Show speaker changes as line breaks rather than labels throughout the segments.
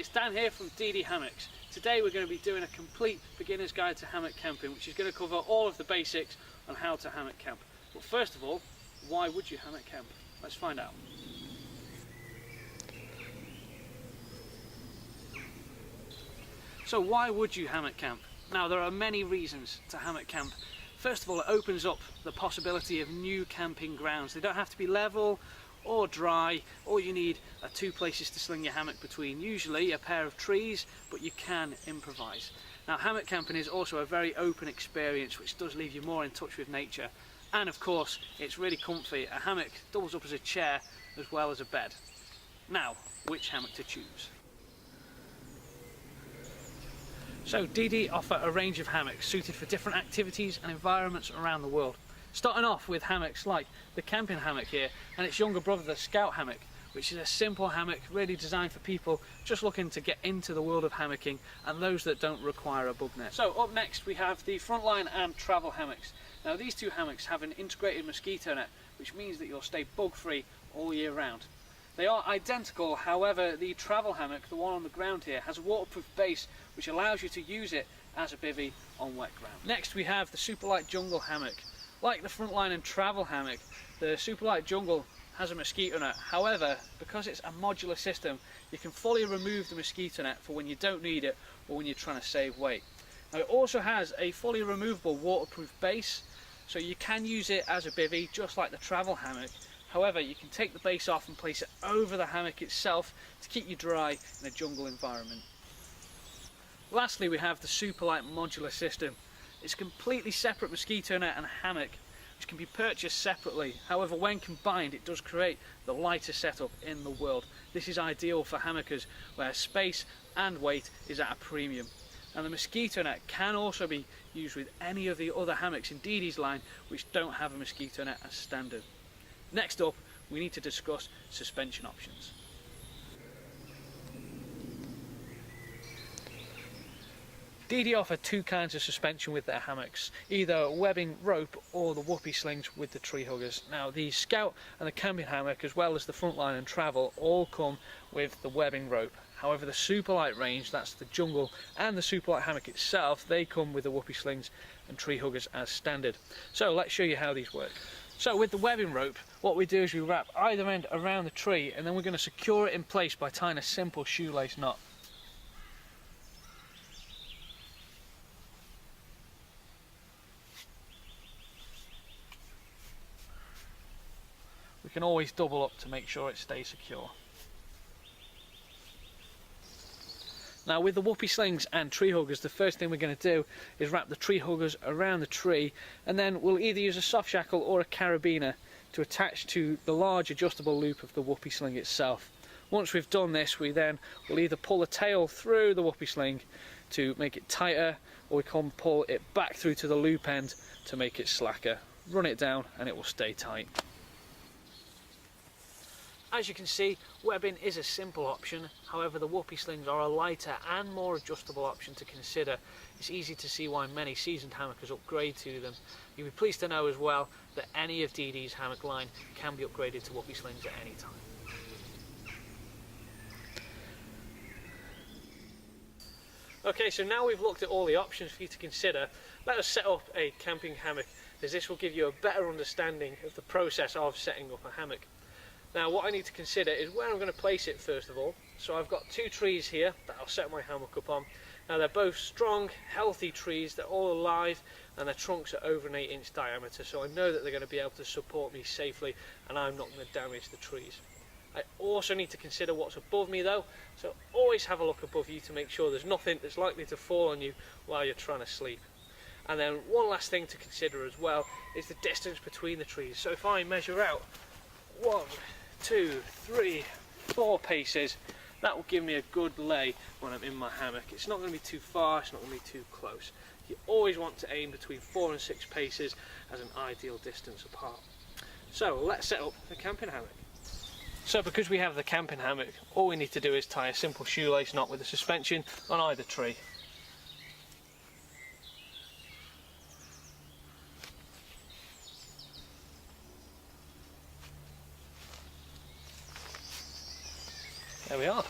it's Dan here from DD Hammocks. Today we're going to be doing a complete beginner's guide to hammock camping, which is going to cover all of the basics on how to hammock camp. But first of all, why would you hammock camp? Let's find out. So why would you hammock camp? Now there are many reasons to hammock camp. First of all, it opens up the possibility of new camping grounds. They don't have to be level or dry. All you need are two places to sling your hammock between, usually a pair of trees, but you can improvise. Now hammock camping is also a very open experience, which does leave you more in touch with nature, and of course it's really comfy. A hammock doubles up as a chair as well as a bed. Now, which hammock to choose? So DD offer a range of hammocks suited for different activities and environments around the world. Starting off with hammocks like the camping hammock here and its younger brother, the scout hammock, which is a simple hammock really designed for people just looking to get into the world of hammocking and those that don't require a bug net. So up next we have the frontline and travel hammocks. Now these two hammocks have an integrated mosquito net, which means that you'll stay bug free all year round. They are identical, however the travel hammock, the one on the ground here, has a waterproof base which allows you to use it as a bivvy on wet ground. Next we have the Superlight Jungle hammock. Like the frontline and travel hammock, the Superlight Jungle has a mosquito net. However, because it's a modular system, you can fully remove the mosquito net for when you don't need it or when you're trying to save weight. Now it also has a fully removable waterproof base, so you can use it as a bivvy just like the travel hammock. However, you can take the base off and place it over the hammock itself to keep you dry in a jungle environment. Lastly, we have the Superlight modular system. It's a completely separate mosquito net and hammock, which can be purchased separately. However, when combined, it does create the lightest setup in the world. This is ideal for hammockers where space and weight is at a premium. And the mosquito net can also be used with any of the other hammocks in DD's line which don't have a mosquito net as standard. Next up, we need to discuss suspension options. DD offer two kinds of suspension with their hammocks, either webbing rope or the whoopee slings with the tree huggers. Now the scout and the camping hammock, as well as the frontline and travel, all come with the webbing rope. However, the Superlight range, that's the jungle and the Superlight hammock itself, they come with the whoopee slings and tree huggers as standard. So let's show you how these work. So with the webbing rope, what we do is we wrap either end around the tree and then we're going to secure it in place by tying a simple shoelace knot. We can always double up to make sure it stays secure. Now with the whoopee slings and tree huggers, the first thing we're going to do is wrap the tree huggers around the tree, and then we'll either use a soft shackle or a carabiner to attach to the large adjustable loop of the whoopee sling itself. Once we've done this, we then will either pull the tail through the whoopee sling to make it tighter, or we can pull it back through to the loop end to make it slacker. Run it down and it will stay tight. As you can see, webbing is a simple option, however the whoopee slings are a lighter and more adjustable option to consider. It's easy to see why many seasoned hammockers upgrade to them. You'll be pleased to know as well that any of DD's hammock line can be upgraded to whoopee slings at any time. Okay, so now we've looked at all the options for you to consider, let us set up a camping hammock, as this will give you a better understanding of the process of setting up a hammock. Now what I need to consider is where I'm going to place it first of all. So I've got two trees here that I'll set my hammock up on. Now they're both strong, healthy trees, they're all alive and their trunks are over an 8-inch diameter, so I know that they're going to be able to support me safely and I'm not going to damage the trees. I also need to consider what's above me though, so always have a look above you to make sure there's nothing that's likely to fall on you while you're trying to sleep. And then one last thing to consider as well is the distance between the trees. So if I measure out 1, 2, 3, 4 paces, that will give me a good lay when I'm in my hammock. It's not going to be too far, it's not going to be too close. You always want to aim between 4 and 6 paces as an ideal distance apart. So let's set up the camping hammock. So because we have the camping hammock, all we need to do is tie a simple shoelace knot with a suspension on either tree. There we are.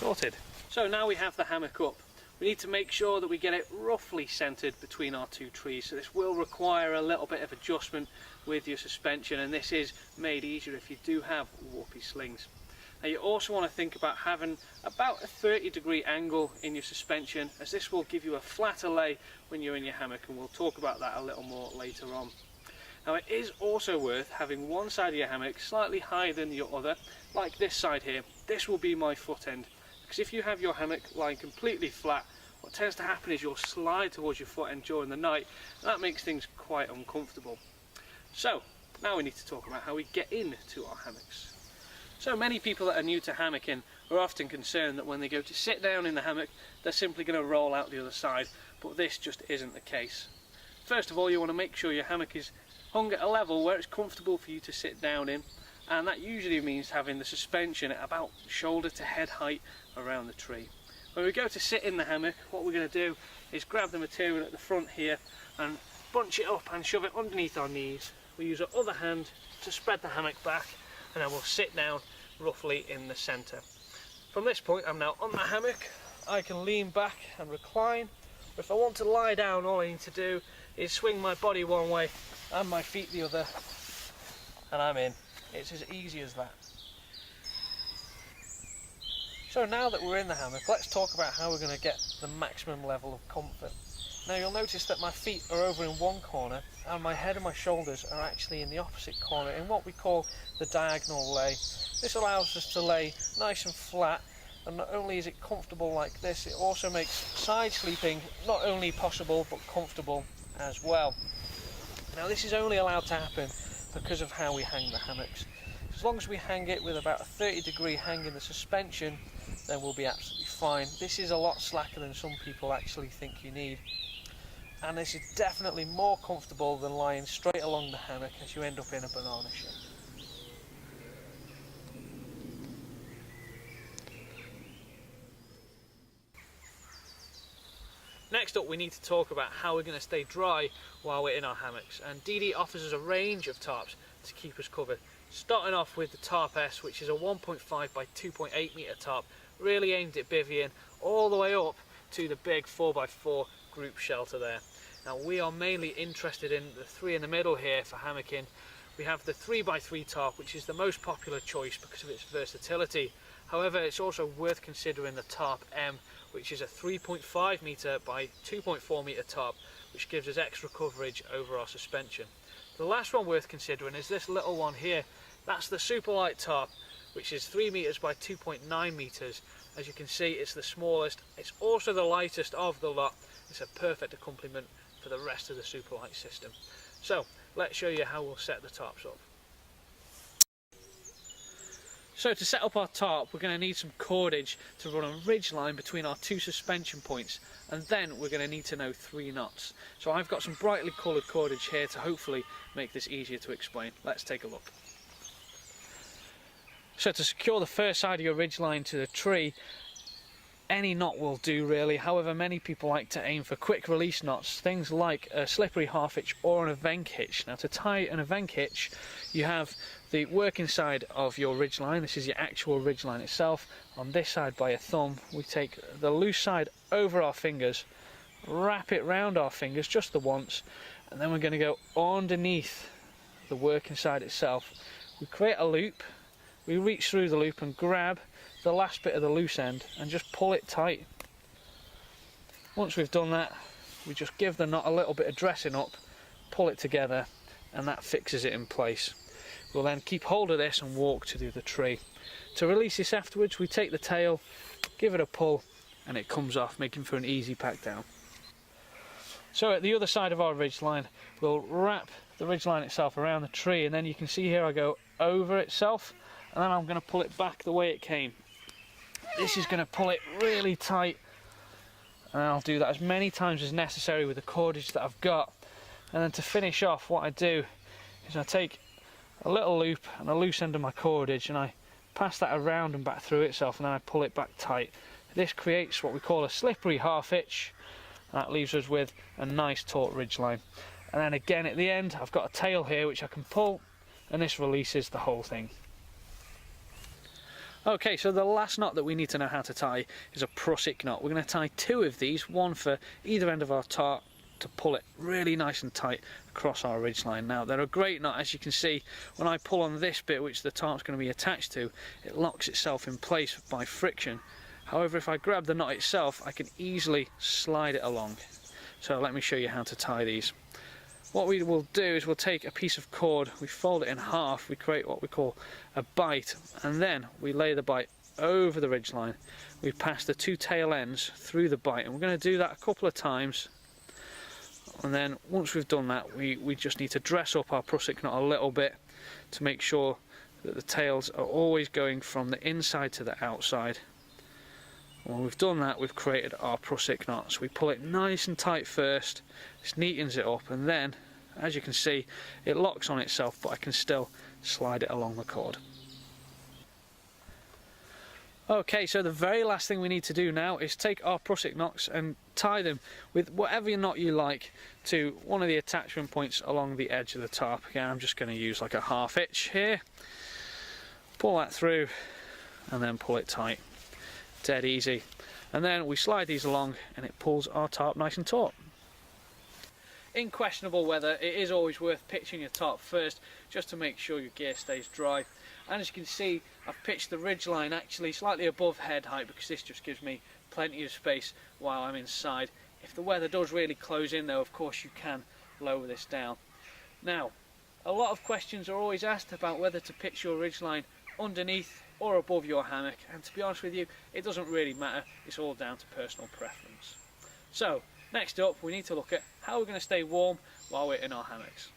sorted. So now we have the hammock up. We need to make sure that we get it roughly centered between our two trees, so this will require a little bit of adjustment with your suspension, and this is made easier if you do have warpy slings. Now you also want to think about having about a 30-degree angle in your suspension, as this will give you a flatter lay when you're in your hammock, and we'll talk about that a little more later on. Now it is also worth having one side of your hammock slightly higher than your other, like this side here. This will be my foot end, because if you have your hammock lying completely flat, what tends to happen is you'll slide towards your foot end during the night, and that makes things quite uncomfortable. So now we need to talk about how we get into our hammocks. So many people that are new to hammocking are often concerned that when they go to sit down in the hammock, they're simply going to roll out the other side, but this just isn't the case. First of all, you want to make sure your hammock is hung at a level where it's comfortable for you to sit down in, and that usually means having the suspension at about shoulder to head height around the tree. When we go to sit in the hammock, what we're going to do is grab the material at the front here and bunch it up and shove it underneath our knees. We use our other hand to spread the hammock back, and then we'll sit down roughly in the centre. From this point, I'm now on the hammock. I can lean back and recline. If I want to lie down, all I need to do is swing my body one way and my feet the other, and I'm in. It's as easy as that. So now that we're in the hammock, let's talk about how we're going to get the maximum level of comfort. Now you'll notice that my feet are over in one corner and my head and my shoulders are actually in the opposite corner in what we call the diagonal lay. This allows us to lay nice and flat, and not only is it comfortable like this, it also makes side sleeping not only possible but comfortable as well. Now this is only allowed to happen because of how we hang the hammocks. As long as we hang it with about a 30-degree hang in the suspension, then we'll be absolutely fine. This is a lot slacker than some people actually think you need. And this is definitely more comfortable than lying straight along the hammock, as you end up in a banana shape. Next up, we need to talk about how we're going to stay dry while we're in our hammocks, and DD offers us a range of tarps to keep us covered. Starting off with the Tarp S, which is a 1.5 by 2.8 metre tarp, really aimed at bivvying, all the way up to the big 4x4 group shelter there. Now we are mainly interested in the three in the middle here for hammocking. We have the 3x3 tarp, which is the most popular choice because of its versatility. However, it's also worth considering the Tarp M, which is a 3.5 metre by 2.4 metre tarp, which gives us extra coverage over our suspension. The last one worth considering is this little one here. That's the super light tarp, which is 3 metres by 2.9 metres. As you can see, it's the smallest. It's also the lightest of the lot. It's a perfect accompaniment for the rest of the super light system. So let's show you how we'll set the tarps up. So to set up our tarp, we're going to need some cordage to run a ridge line between our two suspension points, and then we're going to need to know 3 knots. So I've got some brightly coloured cordage here to hopefully make this easier to explain. Let's take a look. So to secure the first side of your ridge line to the tree, any knot will do really. However, many people like to aim for quick release knots, things like a slippery half hitch or an event hitch. Now to tie an event hitch, you have the working side of your ridge line. This is your actual ridge line itself. On this side by your thumb, we take the loose side over our fingers, wrap it round our fingers just the once, and then we're going to go underneath the working side itself. We create a loop, we reach through the loop and grab the last bit of the loose end and just pull it tight. Once we've done that, we just give the knot a little bit of dressing up, pull it together, and that fixes it in place. We'll then keep hold of this and walk to the tree. To release this afterwards, we take the tail, give it a pull, and it comes off, making for an easy pack down. So at the other side of our ridge line, we'll wrap the ridge line itself around the tree, and then you can see here I go over itself, and then I'm going to pull it back the way it came. This is going to pull it really tight, and I'll do that as many times as necessary with the cordage that I've got. And then to finish off, what I do is I take a little loop and a loose end of my cordage and I pass that around and back through itself, and then I pull it back tight. This creates what we call a slippery half hitch. That leaves us with a nice taut ridge line. And then again at the end, I've got a tail here which I can pull, and this releases the whole thing. Okay, so the last knot that we need to know how to tie is a prusik knot. We're going to tie 2 of these, one for either end of our tarp, to pull it really nice and tight across our ridgeline. Now they're a great knot. As you can see, when I pull on this bit which the tarp's going to be attached to, it locks itself in place by friction. However, if I grab the knot itself, I can easily slide it along. So let me show you how to tie these. What we will do is we'll take a piece of cord, we fold it in half, we create what we call a bite, and then we lay the bite over the ridgeline. We pass the 2 tail ends through the bite, and we're going to do that a couple of times. And then once we've done that, we just need to dress up our prusik knot a little bit to make sure that the tails are always going from the inside to the outside. And when we've done that, we've created our prusik knot. So we pull it nice and tight first, this neatens it up, and then, as you can see, it locks on itself, but I can still slide it along the cord. Okay, so the very last thing we need to do now is take our prusik knots and tie them with whatever knot you like to one of the attachment points along the edge of the tarp. Again, I'm just going to use like a half hitch here. Pull that through and then pull it tight. Dead easy. And then we slide these along and it pulls our tarp nice and taut. In questionable weather, it is always worth pitching your tarp first just to make sure your gear stays dry. And as you can see, I've pitched the ridge line actually slightly above head height because this just gives me plenty of space while I'm inside. If the weather does really close in though, of course you can lower this down. Now, a lot of questions are always asked about whether to pitch your ridge line underneath or above your hammock, and to be honest with you, it doesn't really matter. It's all down to personal preference. So, next up, we need to look at how we're going to stay warm while we're in our hammocks.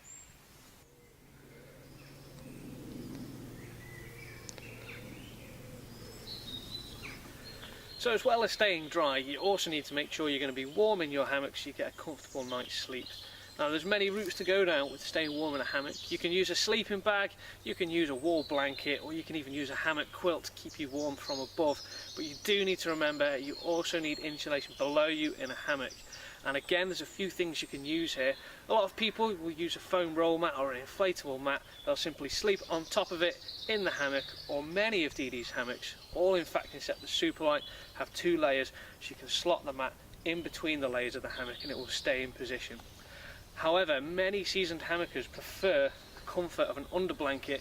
So as well as staying dry, you also need to make sure you're going to be warm in your hammock so you get a comfortable night's sleep. Now there's many routes to go down with staying warm in a hammock. You can use a sleeping bag, you can use a wool blanket, or you can even use a hammock quilt to keep you warm from above. But you do need to remember you also need insulation below you in a hammock. And again, there's a few things you can use here. A lot of people will use a foam roll mat or an inflatable mat. They'll simply sleep on top of it in the hammock, or many of DD's hammocks, all in fact except the Superlight, have 2 layers, so you can slot the mat in between the layers of the hammock and it will stay in position. However, many seasoned hammockers prefer the comfort of an underblanket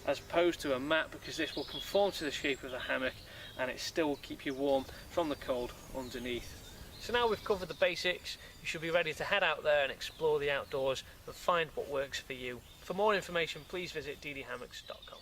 as opposed to a mat, because this will conform to the shape of the hammock and it still will keep you warm from the cold underneath. So now we've covered the basics, you should be ready to head out there and explore the outdoors and find what works for you. For more information, please visit ddhammocks.com.